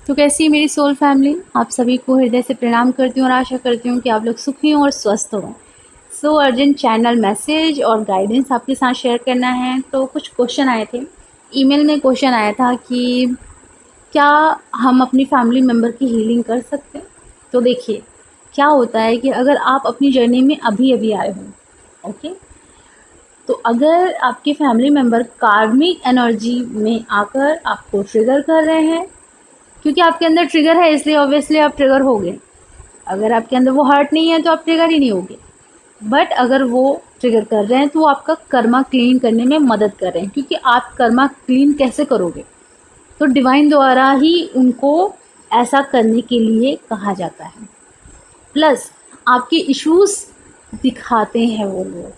तो कैसी है मेरी सोल फैमिली। आप सभी को हृदय से प्रणाम करती हूँ और आशा करती हूँ कि आप लोग सुखी हों और स्वस्थ हों। सो अर्जेंट चैनल मैसेज और गाइडेंस आपके साथ शेयर करना है। तो कुछ क्वेश्चन आए थे, ईमेल में क्वेश्चन आया था कि क्या हम अपनी फैमिली मेम्बर की हीलिंग कर सकते हैं। तो देखिए क्या होता है कि अगर आप अपनी जर्नी में अभी अभी आए हो, ओके, तो अगर आपके फैमिली मेम्बर कार्मिक एनर्जी में आकर आपको ट्रिगर कर रहे हैं, क्योंकि आपके अंदर ट्रिगर है इसलिए ऑब्वियसली आप ट्रिगर होगे। अगर आपके अंदर वो हर्ट नहीं है तो आप ट्रिगर ही नहीं होगे। बट अगर वो ट्रिगर कर रहे हैं तो वो आपका कर्मा क्लीन करने में मदद कर रहे हैं, क्योंकि आप कर्मा क्लीन कैसे करोगे, तो डिवाइन द्वारा ही उनको ऐसा करने के लिए कहा जाता है। प्लस आपके इश्यूज दिखाते हैं वो लोग।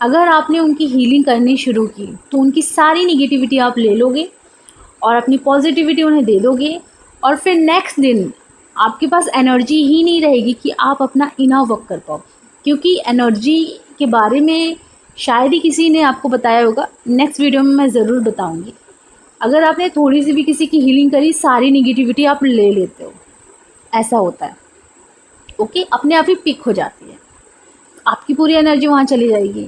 अगर आपने उनकी हीलिंग करनी शुरू की तो उनकी सारी निगेटिविटी आप ले लोगे और अपनी पॉजिटिविटी उन्हें दे दोगे, और फिर नेक्स्ट दिन आपके पास एनर्जी ही नहीं रहेगी कि आप अपना इनर वर्क कर पाओ। क्योंकि एनर्जी के बारे में शायद ही किसी ने आपको बताया होगा, नेक्स्ट वीडियो में मैं ज़रूर बताऊंगी। अगर आपने थोड़ी सी भी किसी की हीलिंग करी, सारी निगेटिविटी आप ले लेते हो, ऐसा होता है। ओके, अपने आप ही पिक हो जाती है, आपकी पूरी एनर्जी वहाँ चली जाएगी।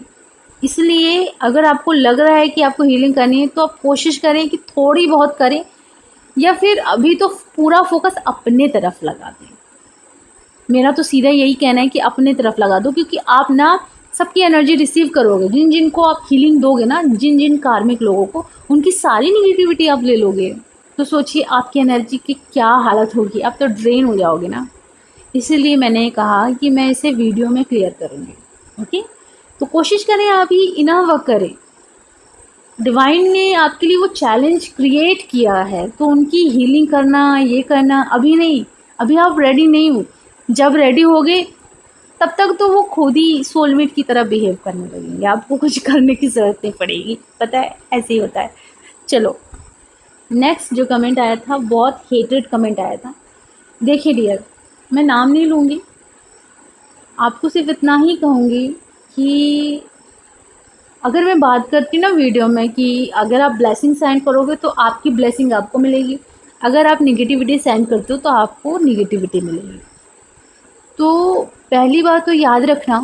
इसलिए अगर आपको लग रहा है कि आपको हीलिंग करनी है तो आप कोशिश करें कि थोड़ी बहुत करें, या फिर अभी तो पूरा फोकस अपने तरफ लगा दें। मेरा तो सीधा यही कहना है कि अपने तरफ लगा दो, क्योंकि आप ना सबकी एनर्जी रिसीव करोगे। जिन जिन को आप हीलिंग दोगे ना, जिन जिन कार्मिक लोगों को, उनकी सारी निगेटिविटी आप ले लोगे, तो सोचिए आपकी एनर्जी की क्या हालत होगी। आप तो ड्रेन हो जाओगे ना। इसीलिए मैंने कहा कि मैं इसे वीडियो में क्लियर करूँगी। ओके, तो कोशिश करें आप ही इनर वर्क करें। डिवाइन ने आपके लिए वो चैलेंज क्रिएट किया है, तो उनकी हीलिंग करना, ये करना अभी नहीं। अभी आप रेडी नहीं हो। जब रेडी होगे तब तक तो वो खुद ही सोलमेट की तरह बिहेव करने लगेंगे, आपको कुछ करने की ज़रूरत नहीं पड़ेगी। पता है, ऐसे ही होता है। चलो, नेक्स्ट जो कमेंट आया था, बहुत हेटेड कमेंट आया था। देखिए डियर, मैं नाम नहीं लूँगी, आपको सिर्फ इतना ही कहूँगी कि अगर मैं बात करती ना वीडियो में कि अगर आप ब्लेसिंग सेंड करोगे तो आपकी ब्लेसिंग आपको मिलेगी, अगर आप निगेटिविटी सेंड करते हो तो आपको निगेटिविटी मिलेगी। तो पहली बात तो याद रखना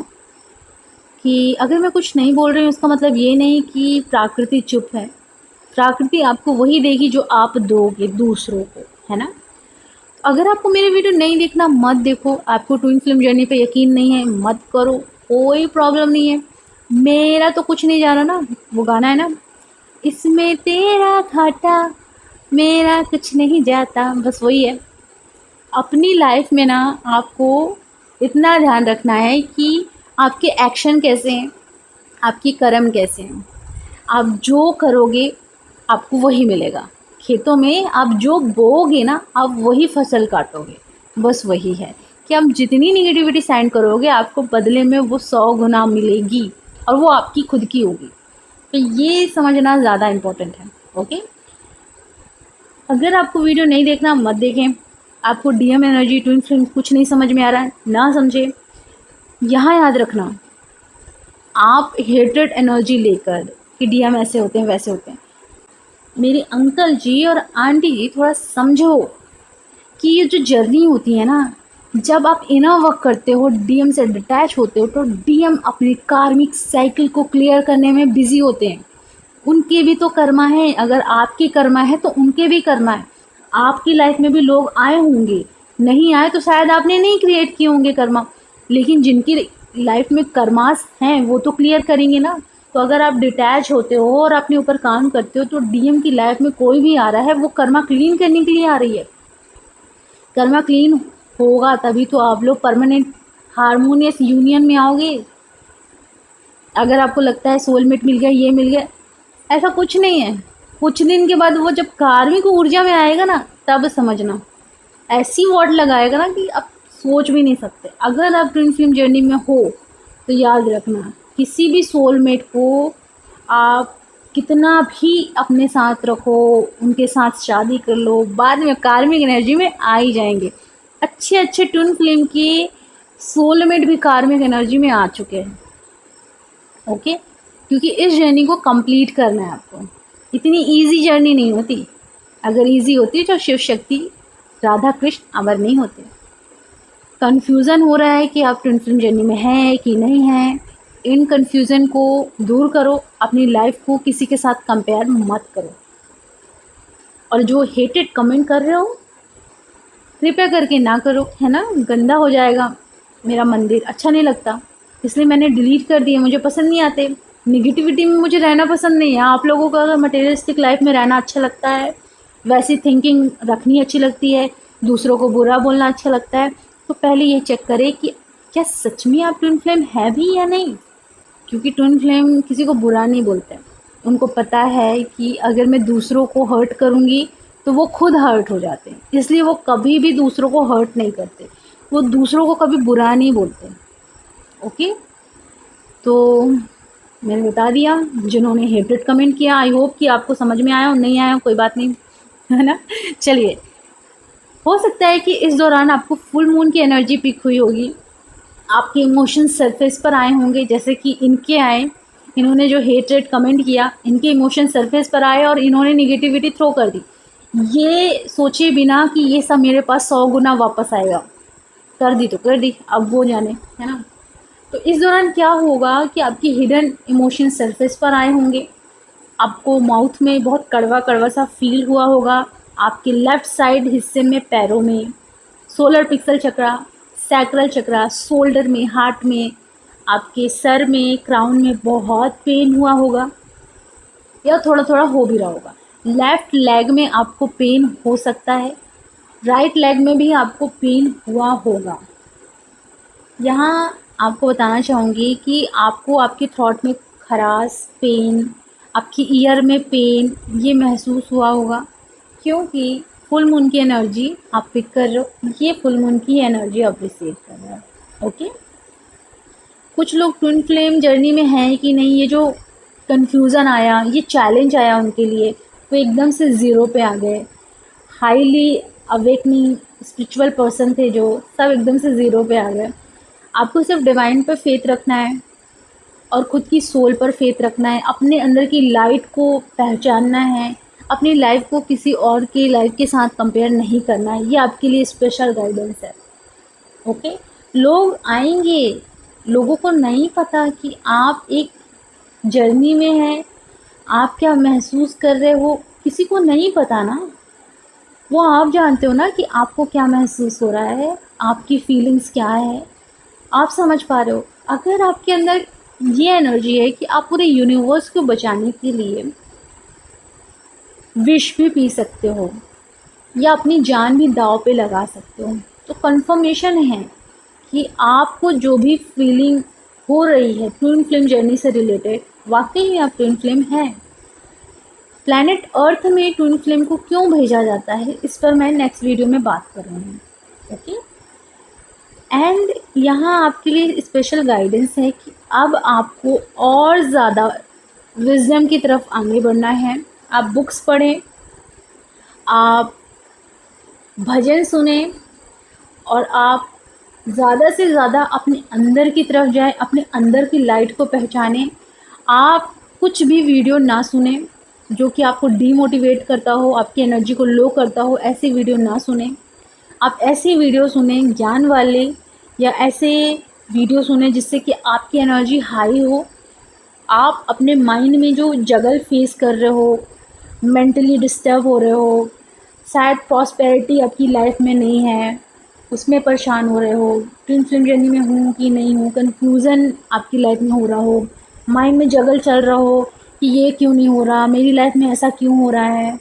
कि अगर मैं कुछ नहीं बोल रही हूँ उसका मतलब ये नहीं कि प्रकृति चुप है। प्रकृति आपको वही देगी जो आप दोगे दूसरों को, है ना। अगर आपको मेरे वीडियो नहीं देखना, मत देखो। आपको ट्विन फिल्म जर्नी पे यकीन नहीं है, मत करो, कोई प्रॉब्लम नहीं है। मेरा तो कुछ नहीं जा रहा ना, वो गाना है ना, इसमें तेरा घाटा मेरा कुछ नहीं जाता, बस वही है। अपनी लाइफ में ना आपको इतना ध्यान रखना है कि आपके एक्शन कैसे हैं, आपकी कर्म कैसे हैं। आप जो करोगे आपको वही मिलेगा। खेतों में आप जो बोओगे ना, आप वही फसल काटोगे। बस वही है कि आप जितनी निगेटिविटी सेंड करोगे आपको बदले में वो 100 गुना मिलेगी, और वो आपकी खुद की होगी। तो ये समझना ज़्यादा इम्पोर्टेंट है। ओके, अगर आपको वीडियो नहीं देखना, मत देखें। आपको डीएम एनर्जी, ट्विन फ्लेम कुछ नहीं समझ में आ रहा है, ना समझे। यहाँ याद रखना, आप हेटेड एनर्जी लेकर कि डीएम ऐसे होते हैं वैसे होते हैं, मेरे अंकल जी और आंटी जी थोड़ा समझो कि ये जो जर्नी होती है ना, जब आप इनर वर्क करते हो, डीएम से डिटैच होते हो, तो डीएम अपनी कार्मिक साइकिल को क्लियर करने में बिजी होते हैं। उनके भी तो कर्मा है। अगर आपकी कर्मा है तो उनके भी कर्मा है। आपकी लाइफ में भी लोग आए होंगे, नहीं आए तो शायद आपने नहीं क्रिएट किए होंगे कर्मा, लेकिन जिनकी लाइफ में कर्मास हैं वो तो क्लियर करेंगे ना। तो अगर आप डिटैच होते हो और अपने ऊपर काम करते हो, तो डीएम की लाइफ में कोई भी आ रहा है वो कर्मा क्लीन करने के लिए आ रही है। कर्मा क्लीन होगा तभी तो आप लोग परमानेंट हारमोनियस यूनियन में आओगे। अगर आपको लगता है सोलमेट मिल गया, ये मिल गया, ऐसा कुछ नहीं है। कुछ दिन के बाद वो जब कार्मिक ऊर्जा में आएगा ना, तब समझना ऐसी वॉट लगाएगा ना कि आप सोच भी नहीं सकते। अगर आप ट्विन फ्लेम जर्नी में हो तो याद रखना, किसी भी सोलमेट को आप कितना भी अपने साथ रखो, उनके साथ शादी कर लो, बाद में कार्मिक एनर्जी में आ ही जाएंगे। अच्छे अच्छे ट्विन फ्लेम के सोलमेट भी कार्मिक एनर्जी में आ चुके हैं। ओके, क्योंकि इस जर्नी को कंप्लीट करना है आपको। इतनी इजी जर्नी नहीं होती। अगर इजी होती तो शिव शक्ति राधा कृष्ण अमर नहीं होते। कन्फ्यूज़न हो रहा है कि आप ट्विन फ्लेम जर्नी में हैं कि नहीं हैं, इन कन्फ्यूज़न को दूर करो, अपनी लाइफ को किसी के साथ कंपेयर मत करो। और जो हेटेड कमेंट कर रहे हो, कृपया करके ना करो, है ना, गंदा हो जाएगा मेरा मंदिर, अच्छा नहीं लगता, इसलिए मैंने डिलीट कर दिए, मुझे पसंद नहीं आते। निगेटिविटी में मुझे रहना पसंद नहीं है। आप लोगों को अगर मटेरियलिस्टिक लाइफ में रहना अच्छा लगता है, वैसी थिंकिंग रखनी अच्छी लगती है, दूसरों को बुरा बोलना अच्छा लगता है, तो पहले ये चेक करें कि क्या सच में आप ट्विन फ्लेम है भी या नहीं। क्योंकि ट्विन फ्लेम किसी को बुरा नहीं बोलते, उनको पता है कि अगर मैं दूसरों को हर्ट करूँगी तो वो खुद हर्ट हो जाते हैं, इसलिए वो कभी भी दूसरों को हर्ट नहीं करते, वो दूसरों को कभी बुरा नहीं बोलते। ओके, तो मैंने बता दिया। जिन्होंने हेटेड कमेंट किया, आई होप कि आपको समझ में आया, और नहीं आया कोई बात नहीं, है ना। चलिए, हो सकता है कि इस दौरान आपको फुल मून की एनर्जी पिक हुई होगी, आपके इमोशंस सरफेस पर आए होंगे, जैसे कि इनके आए। इन्होंने जो हेटेड कमेंट किया, इनके इमोशन सरफेस पर आए और इन्होंने निगेटिविटी थ्रो कर दी, ये सोचे बिना कि ये सब मेरे पास 100 गुना वापस आएगा। कर दी तो कर दी, अब वो जाने, है ना। तो इस दौरान क्या होगा कि आपकी हिडन इमोशन सरफेस पर आए होंगे, आपको माउथ में बहुत कड़वा कड़वा सा फील हुआ होगा, आपके लेफ़्ट साइड हिस्से में, पैरों में, सोलर पिक्सल चक्रा, सैक्रल चक्रा, शोल्डर में, हार्ट में, आपके सर में, क्राउन में बहुत पेन हुआ होगा, या थोड़ा थोड़ा हो भी रहा होगा। लेफ़्ट लेग में आपको पेन हो सकता है, राइट लेग में भी आपको पेन हुआ होगा। यहाँ आपको बताना चाहूँगी कि आपको आपके थ्रोट में खराश, पेन, आपकी ईयर में पेन, ये महसूस हुआ होगा, क्योंकि फुल मून की एनर्जी आप पिक कर रहे हो, ये फुल मून की एनर्जी आप रिसीव कर रहे हो। ओके, कुछ लोग ट्विन फ्लेम जर्नी में हैं कि नहीं, ये जो कन्फ्यूज़न आया, ये चैलेंज आया उनके लिए, वो एकदम से ज़ीरो पे आ गए। हाईली अवेकनिंग स्पिरिचुअल पर्सन थे जो, सब एकदम से ज़ीरो पे आ गए। आपको सिर्फ डिवाइन पर फेथ रखना है और ख़ुद की सोल पर फेथ रखना है, अपने अंदर की लाइट को पहचानना है, अपनी लाइफ को किसी और की लाइफ के साथ कंपेयर नहीं करना है। ये आपके लिए स्पेशल गाइडेंस है। ओके, लोग आएंगे, लोगों को नहीं पता कि आप एक जर्नी में हैं, आप क्या महसूस कर रहे हो, किसी को नहीं पता ना। वो आप जानते हो ना कि आपको क्या महसूस हो रहा है, आपकी फीलिंग्स क्या है, आप समझ पा रहे हो। अगर आपके अंदर ये एनर्जी है कि आप पूरे यूनिवर्स को बचाने के लिए विश भी पी सकते हो या अपनी जान भी दांव पे लगा सकते हो, तो कंफर्मेशन है कि आपको जो भी फीलिंग हो रही है ट्विन फ्लेम जर्नी से रिलेटेड, वाकई में आप ट्विन फ्लेम हैं। प्लैनेट अर्थ में ट्विन फ्लेम को क्यों भेजा जाता है, इस पर मैं नेक्स्ट वीडियो में बात करूँगी। ओके, एंड यहाँ आपके लिए स्पेशल गाइडेंस है कि अब आपको और ज़्यादा विजडम की तरफ आगे बढ़ना है। आप बुक्स पढ़ें, आप भजन सुने, और आप ज़्यादा से ज़्यादा अपने अंदर की तरफ जाएं, अपने अंदर की लाइट को पहचानें। आप कुछ भी वीडियो ना सुने जो कि आपको डीमोटिवेट करता हो, आपकी एनर्जी को लो करता हो, ऐसी वीडियो ना सुने। आप ऐसी वीडियो सुने ज्ञान वाले, या ऐसे वीडियो सुने जिससे कि आपकी एनर्जी हाई हो। आप अपने माइंड में जो जगल फेस कर रहे हो, मेंटली डिस्टर्ब हो रहे हो, शायद प्रॉस्पेरिटी आपकी लाइफ में नहीं है, उसमें परेशान हो रहे हो, ट्विन फ्लेम जर्नी में हूँ कि नहीं हूँ, कन्फ्यूज़न आपकी लाइफ में हो रहा हो, माइंड में जगल चल रहा हो कि ये क्यों नहीं हो रहा, मेरी लाइफ में ऐसा क्यों हो रहा है,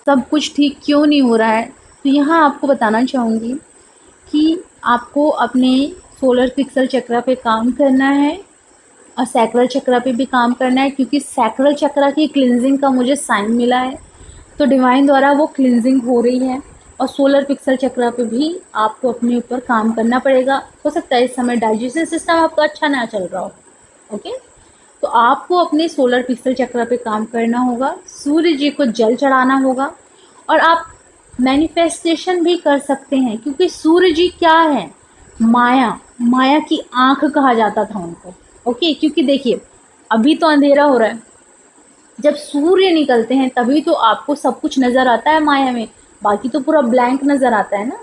सब कुछ ठीक क्यों नहीं हो रहा है, तो यहाँ आपको बताना चाहूँगी कि आपको अपने सोलर पिक्सल चक्रा पे काम करना है और सैक्रल चक्रा पे भी काम करना है, क्योंकि सैक्रल चक्रा की क्लिनजिंग का मुझे साइन मिला है, तो डिवाइन द्वारा वो क्लिनजिंग हो रही है। और सोलर पिक्सल चक्रा पे भी आपको अपने ऊपर काम करना पड़ेगा। हो सकता है इस समय डाइजेशन सिस्टम आपका अच्छा ना चल रहा हो। ओके, तो आपको अपने सोलर पिक्सल चक्रा पे काम करना होगा, सूर्य जी को जल चढ़ाना होगा, और आप मैनिफेस्टेशन भी कर सकते हैं, क्योंकि सूर्य जी क्या है, माया, माया की आँख कहा जाता था उनको। ओके, क्योंकि देखिए अभी तो अंधेरा हो रहा है, जब सूर्य निकलते हैं तभी तो आपको सब कुछ नज़र आता है माया में। बाकी तो पूरा ब्लैंक नज़र आता है ना।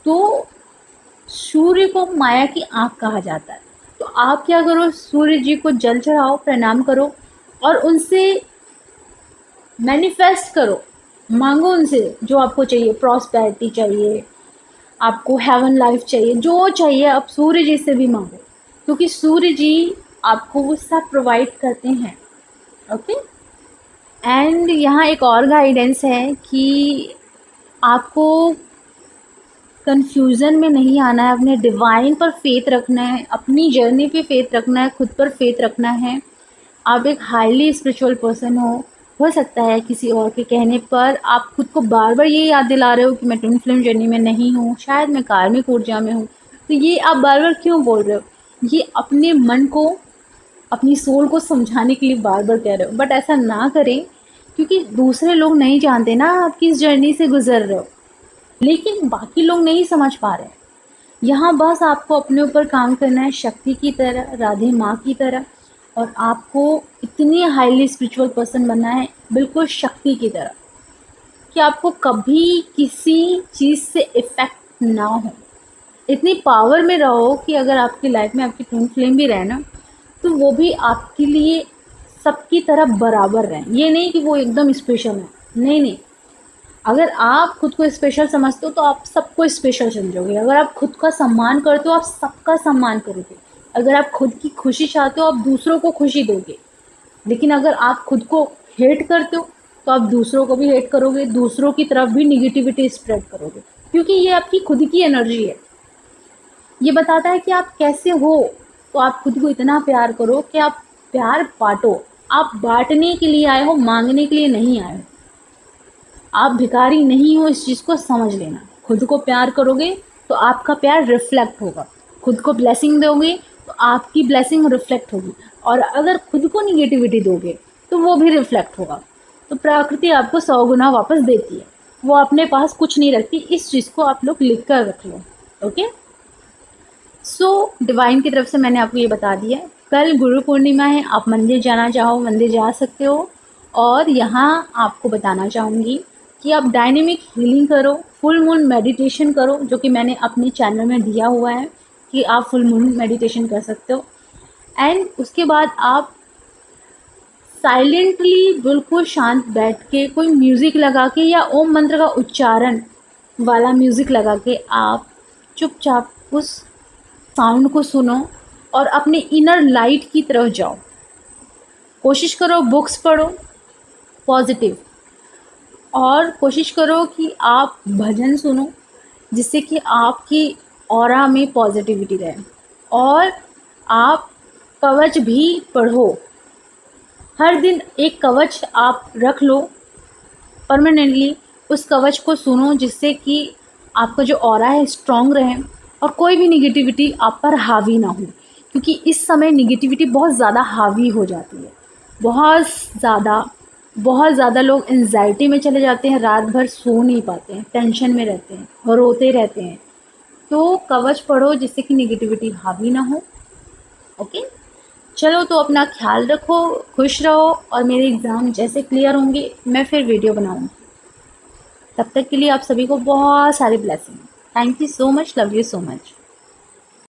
तो सूर्य को माया की आँख कहा जाता है। तो आप क्या करो, सूर्य जी को जल चढ़ाओ, प्रणाम करो और उनसे मैनिफेस्ट करो, मांगो उनसे जो आपको चाहिए। प्रॉस्पेरिटी चाहिए आपको, हेवन लाइफ चाहिए, जो चाहिए आप सूर्य जी से भी मांगो, क्योंकि सूर्य जी आपको वो सब प्रोवाइड करते हैं। ओके। एंड यहाँ एक और गाइडेंस है कि आपको कंफ्यूजन में नहीं आना है, अपने डिवाइन पर फेथ रखना है, अपनी जर्नी पे फेथ रखना है, खुद पर फेथ रखना है। आप एक हाईली स्पिरिचुअल पर्सन हो सकता है किसी और के कहने पर आप खुद को बार बार ये याद दिला रहे हो कि मैं ट्विन फ्लेम जर्नी में नहीं हूँ, शायद मैं कार्मिक ऊर्जा में हूँ। तो ये आप बार बार क्यों बोल रहे हो? ये अपने मन को, अपनी सोल को समझाने के लिए बार बार कह रहे हो, बट ऐसा ना करें, क्योंकि दूसरे लोग नहीं जानते ना आप किस जर्नी से गुजर रहे हो, लेकिन बाकी लोग नहीं समझ पा रहे। यहाँ बस आपको अपने ऊपर काम करना है, शक्ति की तरह, राधे माँ की तरह, और आपको इतनी हाईली स्पिरिचुअल पर्सन बनना है, बिल्कुल शक्ति की तरह, कि आपको कभी किसी चीज़ से इफ़ेक्ट ना हो। इतनी पावर में रहो कि अगर आपकी लाइफ में आपकी ट्विन फ्लेम भी रहे ना, तो वो भी आपके लिए सबकी तरह बराबर रहें। ये नहीं कि वो एकदम स्पेशल है, नहीं नहीं। अगर आप खुद को स्पेशल समझते हो तो आप सबको स्पेशल समझोगे। अगर आप खुद का सम्मान करते हो आप सबका सम्मान करोगे। अगर आप खुद की खुशी चाहते हो आप दूसरों को खुशी दोगे। लेकिन अगर आप खुद को हेट करते हो तो आप दूसरों को भी हेट करोगे, दूसरों की तरफ भी निगेटिविटी स्प्रेड करोगे, क्योंकि ये आपकी खुद की एनर्जी है। ये बताता है कि आप कैसे हो। तो आप खुद को इतना प्यार करो कि आप प्यार बांटो। आप बांटने के लिए आए हो, मांगने के लिए नहीं आए हो। आप भिखारी नहीं हो, इस चीज़ को समझ लेना। खुद को प्यार करोगे तो आपका प्यार रिफ्लेक्ट होगा। खुद को ब्लेसिंग दोगे तो आपकी ब्लेसिंग रिफ्लेक्ट होगी, और अगर खुद को निगेटिविटी दोगे तो वो भी रिफ्लेक्ट होगा। तो प्रकृति आपको 100 गुना वापस देती है, वो अपने पास कुछ नहीं रखती। इस चीज़ को आप लोग लिख कर रख लो। ओके। सो डिवाइन की तरफ से मैंने आपको ये बता दिया है। कल गुरु पूर्णिमा है, आप मंदिर जाना चाहो मंदिर जा सकते हो। और यहाँ आपको बताना चाहूँगी कि आप डायनेमिक हीलिंग करो, फुल मून मेडिटेशन करो, जो कि मैंने अपने चैनल में दिया हुआ है कि आप फुल मून मेडिटेशन कर सकते हो। एंड उसके बाद आप साइलेंटली बिल्कुल शांत बैठ के कोई म्यूज़िक लगा के या ओम मंत्र का उच्चारण वाला म्यूज़िक लगा के आप चुपचाप उस साउंड को सुनो और अपने इनर लाइट की तरफ जाओ। कोशिश करो बुक्स पढ़ो पॉजिटिव, और कोशिश करो कि आप भजन सुनो जिससे कि आपकी ऑरा में पॉजिटिविटी रहे। और आप कवच भी पढ़ो, हर दिन एक कवच आप रख लो परमानेंटली। उस कवच को सुनो जिससे कि आपका जो ऑरा है स्ट्रॉन्ग रहे और कोई भी निगेटिविटी आप पर हावी ना हो, क्योंकि इस समय निगेटिविटी बहुत ज़्यादा हावी हो जाती है। बहुत ज़्यादा लोग एंजाइटी में चले जाते हैं, रात भर सो नहीं पाते हैं, टेंशन में रहते हैं और रोते रहते हैं। तो कवच पढ़ो जिससे कि निगेटिविटी हावी ना हो। ओके। चलो, तो अपना ख्याल रखो, खुश रहो, और मेरे एग्ज़ाम जैसे क्लियर होंगे मैं फिर वीडियो बनाऊँगी। तब तक के लिए आप सभी को बहुत सारी blessing. Thank you so much, love you so much.